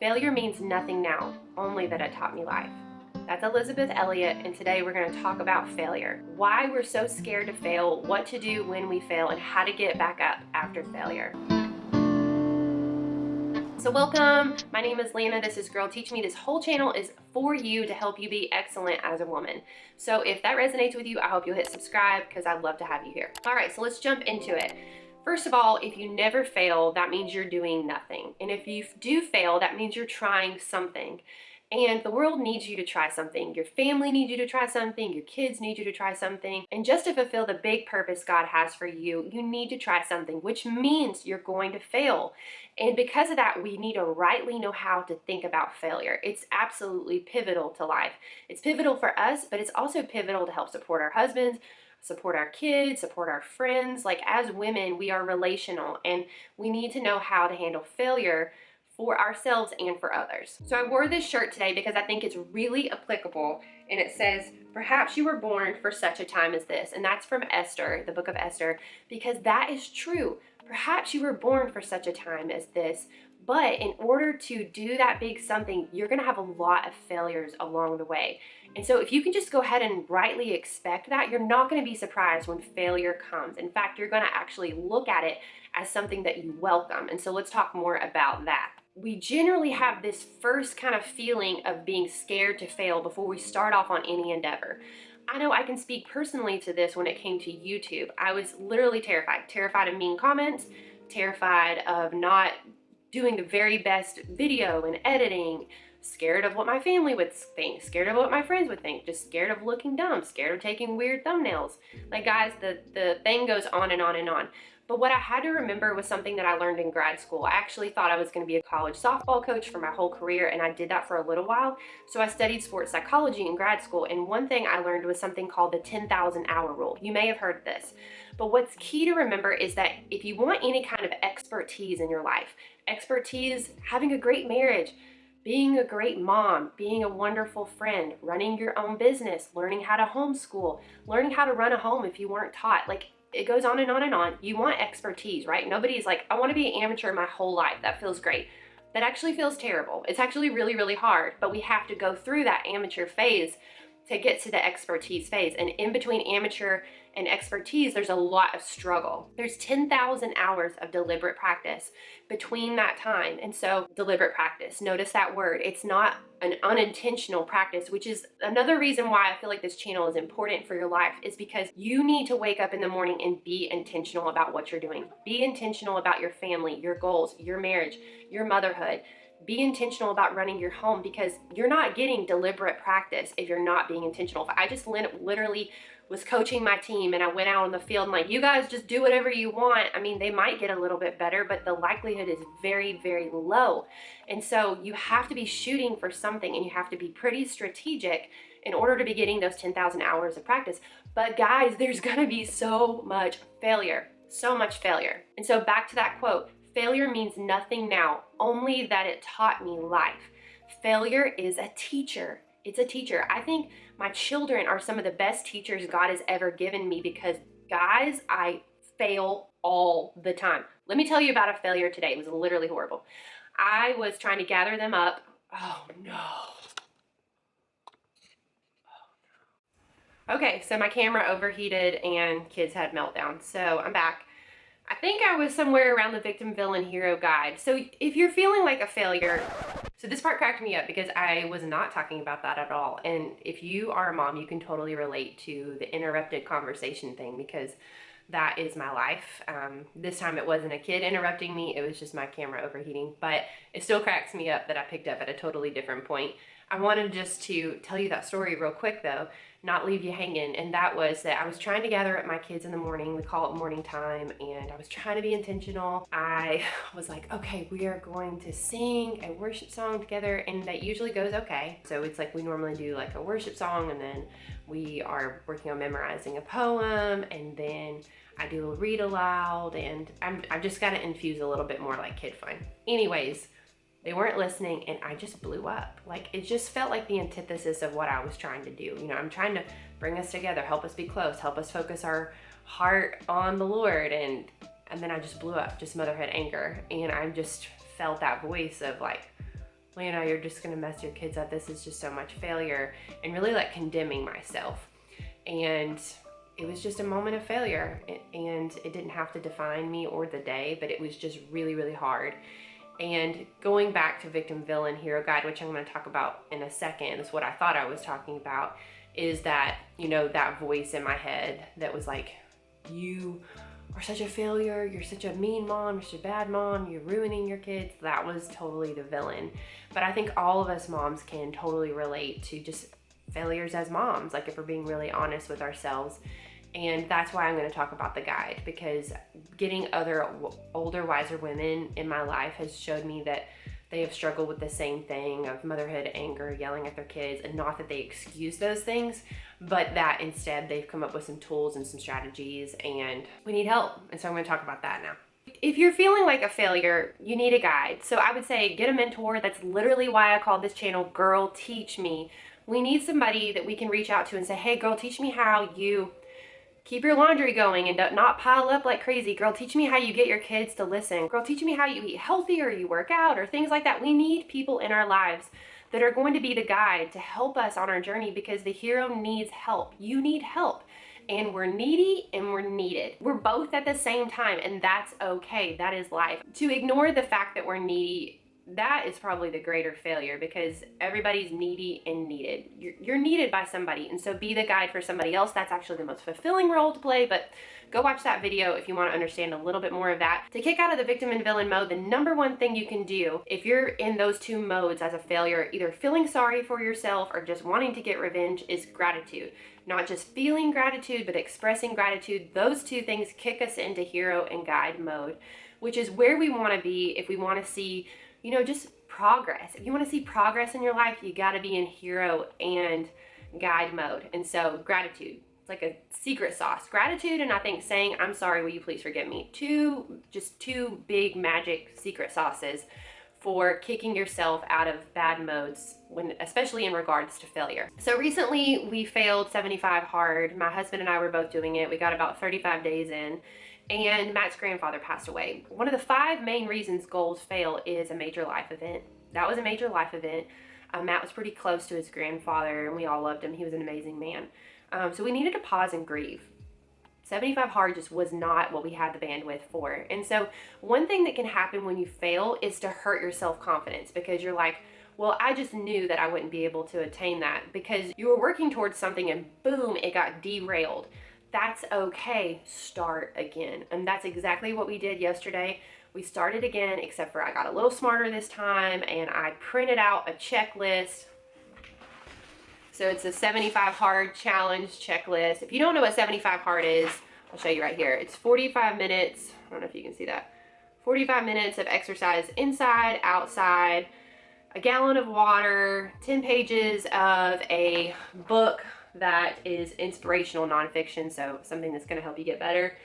Failure means nothing now, only that it taught me life. That's Elizabeth Elliot, and today we're going to talk about failure. Why we're so scared to fail, what to do when we fail, and how to get back up after failure. So welcome, my name is Lana, this is Girl Teach Me. This whole channel is for you to help you be excellent as a woman. So if that resonates with you, I hope you'll hit subscribe because I'd love to have you here. All right, so let's jump into it. First of all, if you never fail, that means you're doing nothing. And if you do fail, that means you're trying something. And the world needs you to try something. Your family needs you to try something. Your kids need you to try something. And just to fulfill the big purpose God has for you, you need to try something, which means you're going to fail. And because of that, we need to rightly know how to think about failure. It's absolutely pivotal to life. It's pivotal for us, but it's also pivotal to help support our husbands, support our kids, support our friends. Like as women, we are relational and we need to know how to handle failure for ourselves and for others. So I wore this shirt today because I think it's really applicable, and it says, "Perhaps you were born for such a time as this." And that's from Esther, the book of Esther, because that is true. Perhaps you were born for such a time as this, but in order to do that big something, you're gonna have a lot of failures along the way. And so if you can just go ahead and rightly expect that, you're not gonna be surprised when failure comes. In fact, you're gonna actually look at it as something that you welcome. And so let's talk more about that. We generally have this first kind of feeling of being scared to fail before we start off on any endeavor. I know I can speak personally to this when it came to YouTube. I was literally terrified of mean comments, terrified of not doing the very best video and editing, scared of what my family would think, scared of what my friends would think, just scared of looking dumb, scared of taking weird thumbnails. Like guys, the thing goes on and on and on. But what I had to remember was something that I learned in grad school. I actually thought I was going to be a college softball coach for my whole career, and I did that for a little while. So I studied sports psychology in grad school, and one thing I learned was something called the 10,000 hour rule. You may have heard of this. But what's key to remember is that if you want any kind of expertise in your life, expertise, having a great marriage, being a great mom, being a wonderful friend, running your own business, learning how to homeschool, learning how to run a home if you weren't taught, like it goes on and on and on. You want expertise, right? Nobody's like, I want to be an amateur my whole life. That feels great. That actually feels terrible. It's actually really, really hard, but we have to go through that amateur phase to get to the expertise phase. And in between amateur and expertise, there's a lot of struggle. There's 10,000 hours of deliberate practice between that time. And so deliberate practice, notice that word. It's not an unintentional practice, which is another reason why I feel like this channel is important for your life, is because you need to wake up in the morning and be intentional about what you're doing. Be intentional about your family, your goals, your marriage, your motherhood. Be intentional about running your home, because you're not getting deliberate practice if you're not being intentional. I just literally was coaching my team and I went out on the field and like, you guys just do whatever you want. I mean, they might get a little bit better, but the likelihood is very, very low. And so you have to be shooting for something, and you have to be pretty strategic in order to be getting those 10,000 hours of practice. But guys, there's gonna be so much failure, so much failure. And so back to that quote, failure means nothing now, only that it taught me life. Failure is a teacher. It's a teacher. I think my children are some of the best teachers God has ever given me, because guys, I fail all the time. Let me tell you about a failure today. It was literally horrible. I was trying to gather them up. Oh no. Okay, so my camera overheated and kids had meltdown. So I'm back. I think I was somewhere around the victim, villain, hero guide. So if you're feeling like a failure, so this part cracked me up because I was not talking about that at all. And if you are a mom, you can totally relate to the interrupted conversation thing, because that is my life. This time it wasn't a kid interrupting me, it was just my camera overheating, but it still cracks me up that I picked up at a totally different point. I wanted just to tell you that story real quick though, not leave you hanging, and that was that I was trying to gather up my kids in the morning. We call it morning time, and I was trying to be intentional. I was like, okay, we are going to sing a worship song together, and that usually goes okay. So it's like we normally do like a worship song, and then we are working on memorizing a poem, and then I do a read aloud, and I've just got to infuse a little bit more like kid fun. Anyways, they weren't listening, and I just blew up. Like, it just felt like the antithesis of what I was trying to do. You know, I'm trying to bring us together, help us be close, help us focus our heart on the Lord, and then I just blew up, just motherhood anger. And I just felt that voice of like, Lana, you're just gonna mess your kids up. This is just so much failure, and really like condemning myself. And it was just a moment of failure, and it didn't have to define me or the day, but it was just really, really hard. And going back to victim, villain, hero, guide, which I'm going to talk about in a second, is what I thought I was talking about, is that, you know, that voice in my head that was like, you are such a failure, you're such a mean mom, you're such a bad mom, you're ruining your kids. That was totally the villain. But I think all of us moms can totally relate to just failures as moms, like if we're being really honest with ourselves. And that's why I'm going to talk about the guide, because getting other older, wiser women in my life has showed me that they have struggled with the same thing of motherhood, anger, yelling at their kids, and not that they excuse those things, but that instead they've come up with some tools and some strategies, and we need help. And so I'm going to talk about that now. If you're feeling like a failure, you need a guide. So I would say get a mentor. That's literally why I called this channel Girl Teach Me. We need somebody that we can reach out to and say, hey girl, teach me how you keep your laundry going and not pile up like crazy. Girl, teach me how you get your kids to listen. Girl, teach me how you eat healthy or you work out or things like that. We need people in our lives that are going to be the guide to help us on our journey, because the hero needs help. You need help. And we're needy and we're needed. We're both at the same time, and that's okay. That is life. To ignore the fact that we're needy, that is probably the greater failure, because everybody's needy and needed. You're needed by somebody, and so be the guide for somebody else. That's actually the most fulfilling role to play, but go watch that video if you want to understand a little bit more of that. To kick out of the victim and villain mode, the number one thing you can do if you're in those two modes as a failure, either feeling sorry for yourself or just wanting to get revenge, is gratitude. Not just feeling gratitude, but expressing gratitude. Those two things kick us into hero and guide mode, which is where we want to be if we want to see, you know, just progress. If you want to see progress in your life, you got to be in hero and guide mode. And so gratitude, it's like a secret sauce. Gratitude, and I think saying, I'm sorry, will you please forgive me? Two big magic secret sauces for kicking yourself out of bad modes, when, especially in regards to failure. So recently we failed 75 hard. My husband and I were both doing it. We got about 35 days in, and Matt's grandfather passed away. One of the 5 main reasons goals fail is a major life event. That was a major life event. Matt was pretty close to his grandfather, and we all loved him. He was an amazing man. So we needed to pause and grieve. 75 hard just was not what we had the bandwidth for. And so one thing that can happen when you fail is to hurt your self-confidence, because you're like, well, I just knew that I wouldn't be able to attain that, because you were working towards something and boom, it got derailed. That's okay. Start again. And that's exactly what we did yesterday. We started again, except for I got a little smarter this time, and I printed out a checklist. So it's a 75 hard challenge checklist. If you don't know what 75 hard is, I'll show you right here. It's 45 minutes. I don't know if you can see that. 45 minutes of exercise inside, outside, a gallon of water, 10 pages of a book that is inspirational nonfiction, so something that's going to help you get better.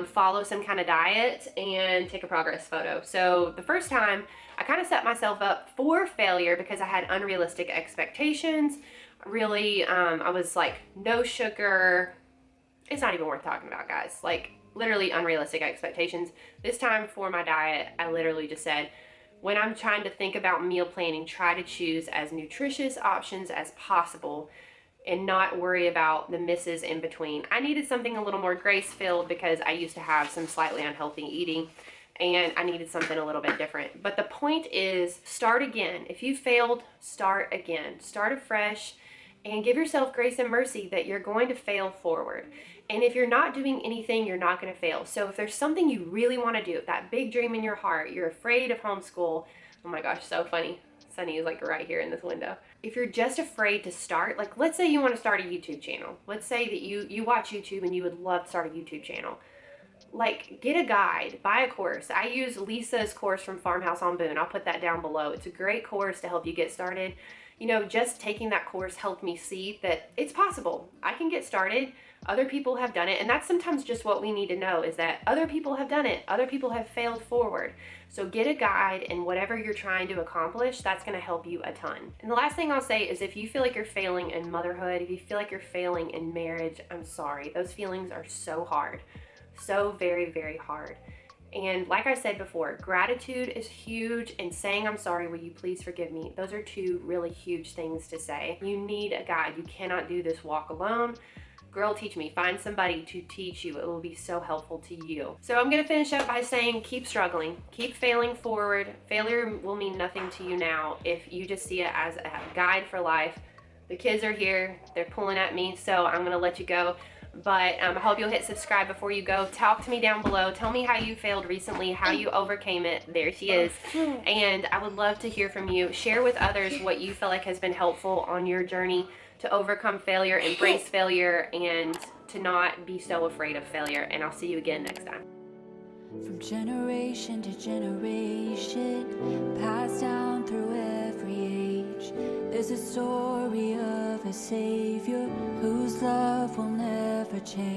Follow some kind of diet, and take a progress photo. So the first time, I kind of set myself up for failure because I had unrealistic expectations. Really, I was like, no sugar. It's not even worth talking about, guys. Like, literally unrealistic expectations. This time for my diet, I literally just said, when I'm trying to think about meal planning, try to choose as nutritious options as possible and not worry about the misses in between. I needed something a little more grace-filled because I used to have some slightly unhealthy eating, and I needed something a little bit different. But the point is, start again. If you failed, start again. Start afresh, and give yourself grace and mercy that you're going to fail forward. And if you're not doing anything, you're not going to fail. So if there's something you really want to do, that big dream in your heart, you're afraid of homeschool. Oh my gosh, so funny. Sunny is like right here in this window. If you're just afraid to start, like let's say you want to start a YouTube channel. Let's say that you watch YouTube and you would love to start a YouTube channel. Like, get a guide, buy a course. I use Lisa's course from Farmhouse on Boone. I'll put that down below. It's a great course to help you get started. You know, just taking that course helped me see that it's possible. I can get started. Other people have done it. And that's sometimes just what we need to know, is that other people have done it. Other people have failed forward. So get a guide, and whatever you're trying to accomplish, that's going to help you a ton. And the last thing I'll say is, if you feel like you're failing in motherhood, if you feel like you're failing in marriage, I'm sorry. Those feelings are so hard. So very, very hard. And like I said before, gratitude is huge, and saying I'm sorry, will you please forgive me? Those are two really huge things to say. You need a guide. You cannot do this walk alone. Girl, teach me. Find somebody to teach you. It will be so helpful to you. So I'm going to finish up by saying keep struggling. Keep failing forward. Failure will mean nothing to you now if you just see it as a guide for life. The kids are here. They're pulling at me, so I'm going to let you go. But I hope you'll hit subscribe before you go. Talk to me down below. Tell me how you failed recently, how you overcame it. There she is. And I would love to hear from you. Share with others what you feel like has been helpful on your journey to overcome failure, embrace failure, and to not be so afraid of failure. And I'll see you again next time. From generation to generation, passed down through every age, there's a story of a Savior whose love will never change.